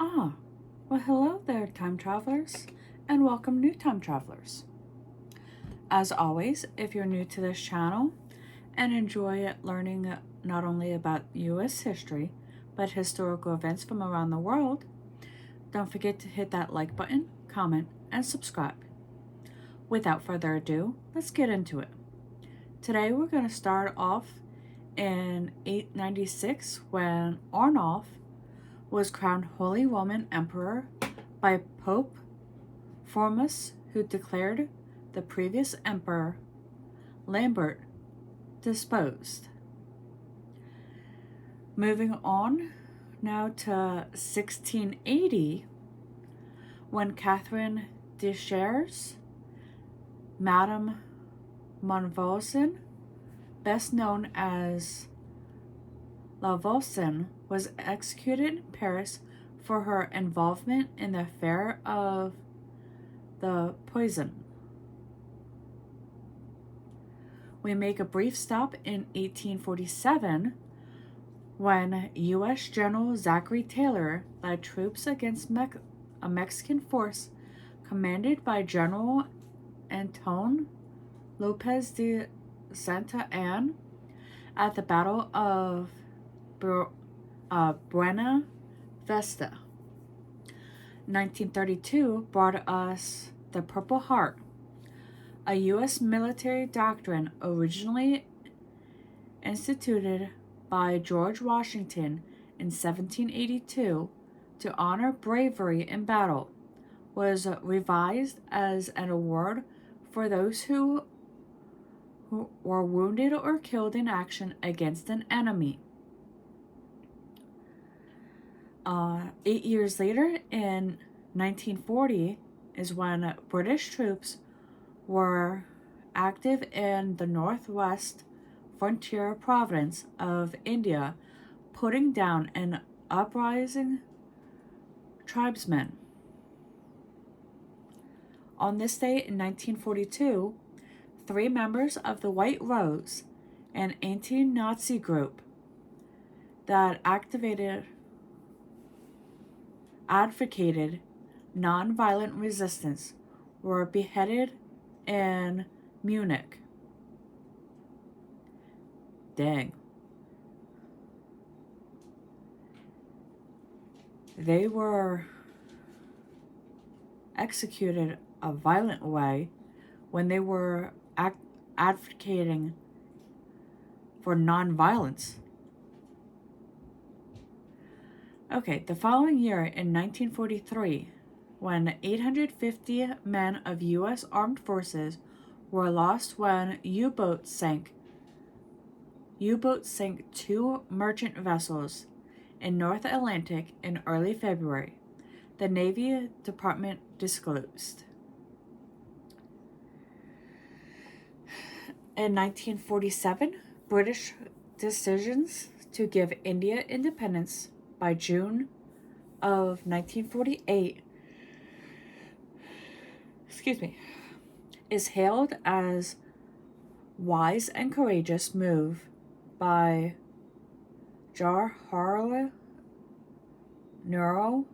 Ah, well, hello there, time travelers, and welcome, new time travelers. As always, if you're new to this channel and enjoy learning not only about U.S. history, but historical events from around the world, don't forget to hit that like button, comment, and subscribe. Without further ado, let's get into it. Today we're going to start off in 896 when Arnulf was crowned Holy Roman Emperor by Pope Formus, who declared the previous emperor, Lambert, disposed. Moving on now to 1680, when Catherine de Chères, Madame Montvoisin, best known as La Voisin, was executed in Paris for her involvement in the affair of the poison. We make a brief stop in 1847 when U.S. General Zachary Taylor led troops against a Mexican force commanded by General Anton Lopez de Santa Anna at the Battle of Buena Vista. 1932 brought us the Purple Heart, a U.S. military doctrine originally instituted by George Washington in 1782 to honor bravery in battle, was revised as an award for those who were wounded or killed in action against an enemy. 8 years later, in 1940, is when British troops were active in the northwest frontier province of India, putting down an uprising tribesmen. On this day in 1942, 3 members of the White Rose, an anti-Nazi group that advocated nonviolent resistance, were beheaded in Munich. Dang. They were executed a violent way when they were advocating for nonviolence. Okay, the following year in 1943, when 850 men of U.S. armed forces were lost when U-boats sank 2 merchant vessels in North Atlantic in early February, the Navy Department disclosed. In 1947, British decisions to give India independence by June of 1948 is hailed as wise and courageous move by Jawaharlal Nehru,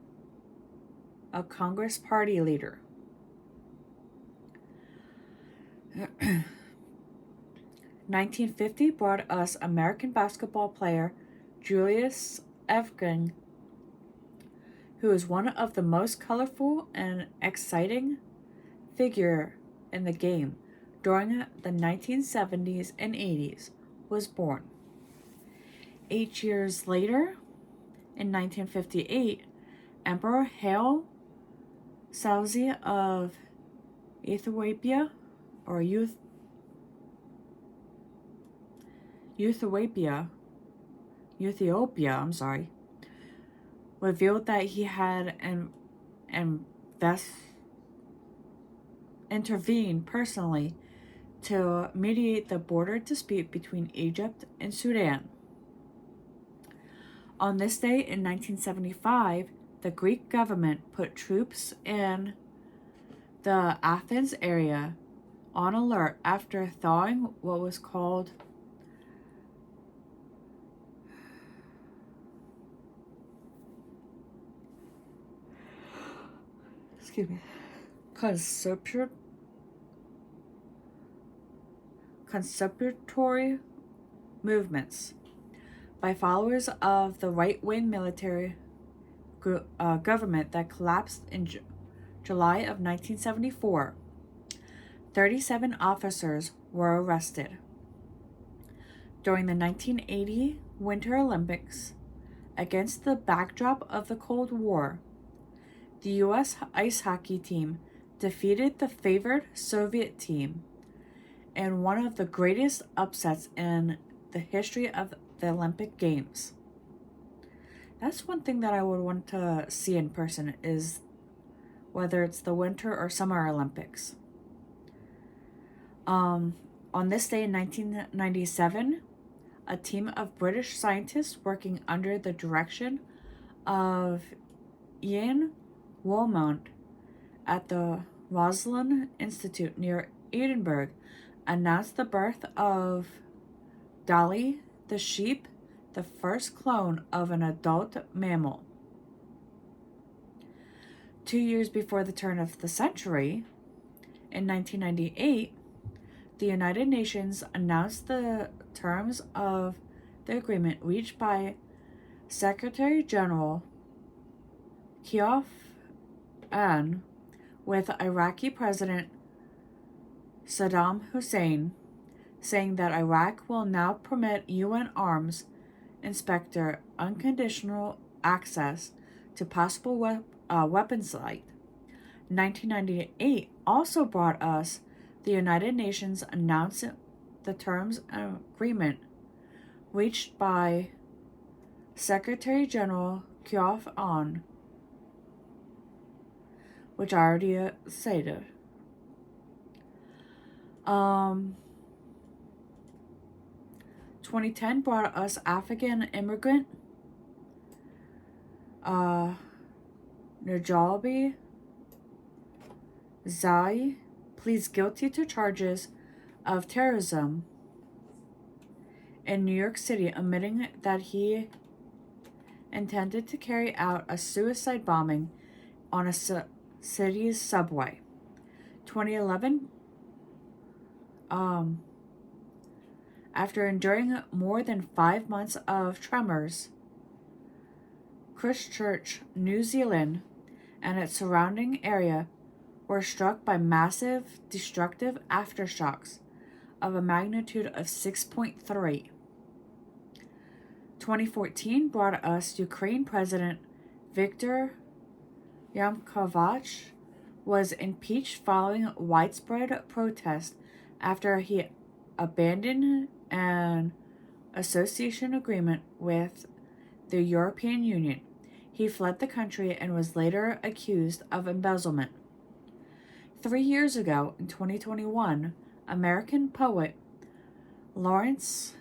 a Congress Party leader. 1950 brought us American basketball player Julius Erving, who is one of the most colorful and exciting figure in the game during the 1970s and 80s, was born. 8 years later, in 1958, Emperor Haile Selassie of Ethiopia, revealed that he had intervened personally to mediate the border dispute between Egypt and Sudan. On this day in 1975, the Greek government put troops in the Athens area on alert after thawing what was called conspiratory movements by followers of the right-wing military government that collapsed in July of 1974. 37 officers were arrested. During the 1980 Winter Olympics, against the backdrop of the Cold War, the U.S. ice hockey team defeated the favored Soviet team in one of the greatest upsets in the history of the Olympic Games. That's one thing that I would want to see in person, is whether it's the Winter or Summer Olympics. On this day in 1997, a team of British scientists working under the direction of Ian Wilmot at the Roslin Institute near Edinburgh announced the birth of Dolly the sheep, the first clone of an adult mammal. 2 years before the turn of the century, in 1998, the United Nations announced the terms of the agreement reached by Secretary General Kofi Annan with Iraqi President Saddam Hussein, saying that Iraq will now permit UN arms inspector unconditional access to possible weapons site. 1998 also brought us the United Nations announced the terms of agreement reached by Secretary General Kofi Annan, which I already stated. 2010 brought us African immigrant Najabi Zai pleads guilty to charges of terrorism in New York City, admitting that he intended to carry out a suicide bombing on a city's subway. 2011, after enduring more than 5 months of tremors, Christchurch, New Zealand, and its surrounding area were struck by massive destructive aftershocks of a magnitude of 6.3. 2014 brought us Ukraine President Viktor Yanukovych was impeached following widespread protest after he abandoned an association agreement with the European Union. He fled the country and was later accused of embezzlement. 3 years ago, in 2021, American poet Lawrence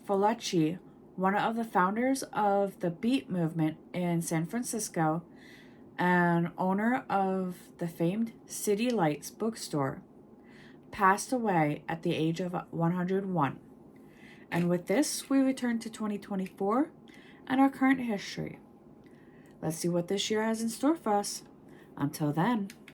Fulci, one of the founders of the Beat movement in San Francisco and owner of the famed City Lights bookstore, passed away at the age of 101. And with this, we return to 2024 and our current history. Let's see what this year has in store for us. Until then.